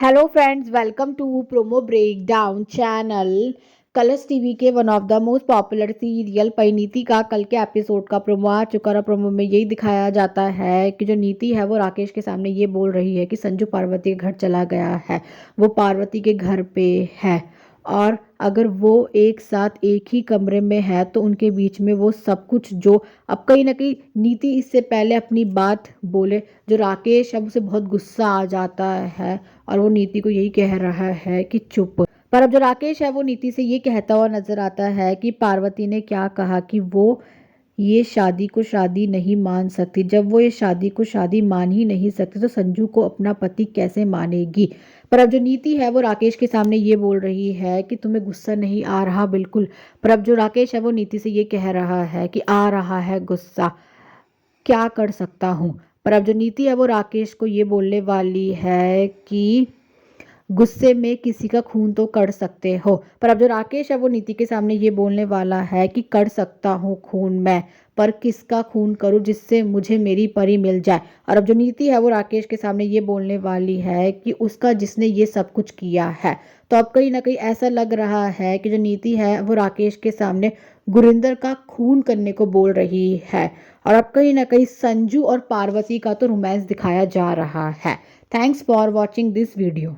Hello friends, welcome to promo breakdown channel. Colours TV के one of the most popular serial Parineeti का कल के episode का promo आ चुका है। प्रोमो में यही दिखाया जाता है कि जो नीति है वो राकेश के सामने ये बोल रही है कि संजू पार्वती के घर चला गया है, वो पार्वती के घर पे है और अगर वो एक साथ एक ही कमरे में है तो उनके बीच में वो सब कुछ जो अब कहीं ना कहीं नीति इससे पहले अपनी बात बोले, जो राकेश है उसे बहुत गुस्सा आ जाता है और वो नीति को यही कह रहा है कि चुप। पर अब जो राकेश है वो नीति से ये कहता हुआ नजर आता है कि पार्वती ने क्या कहा कि वो ये शादी को शादी नहीं मान सकती। जब वो ये शादी को शादी मान ही नहीं सकती तो संजू को अपना पति कैसे मानेगी। पर अब जो नीति है वो राकेश के सामने ये बोल रही है कि तुम्हें गुस्सा नहीं आ रहा। बिल्कुल। पर अब जो राकेश है वो नीति से ये कह रहा है कि आ रहा है गुस्सा, क्या कर सकता हूँ। पर अब जो नीति है वो राकेश को ये बोलने वाली है कि गुस्से में किसी का खून तो कर सकते हो। पर अब जो राकेश है वो नीति के सामने ये बोलने वाला है कि कर सकता हूँ खून मैं, पर किसका खून करूँ जिससे मुझे मेरी परी मिल जाए। और अब जो नीति है वो राकेश के सामने ये बोलने वाली है कि उसका जिसने ये सब कुछ किया है। तो अब कहीं ना कहीं ऐसा लग रहा है कि जो नीति है वो राकेश के सामने गुरिंदर का खून करने को बोल रही है। और अब कहीं ना कहीं संजू और पार्वती का तो रोमांस दिखाया जा रहा है। Thanks for watching this video.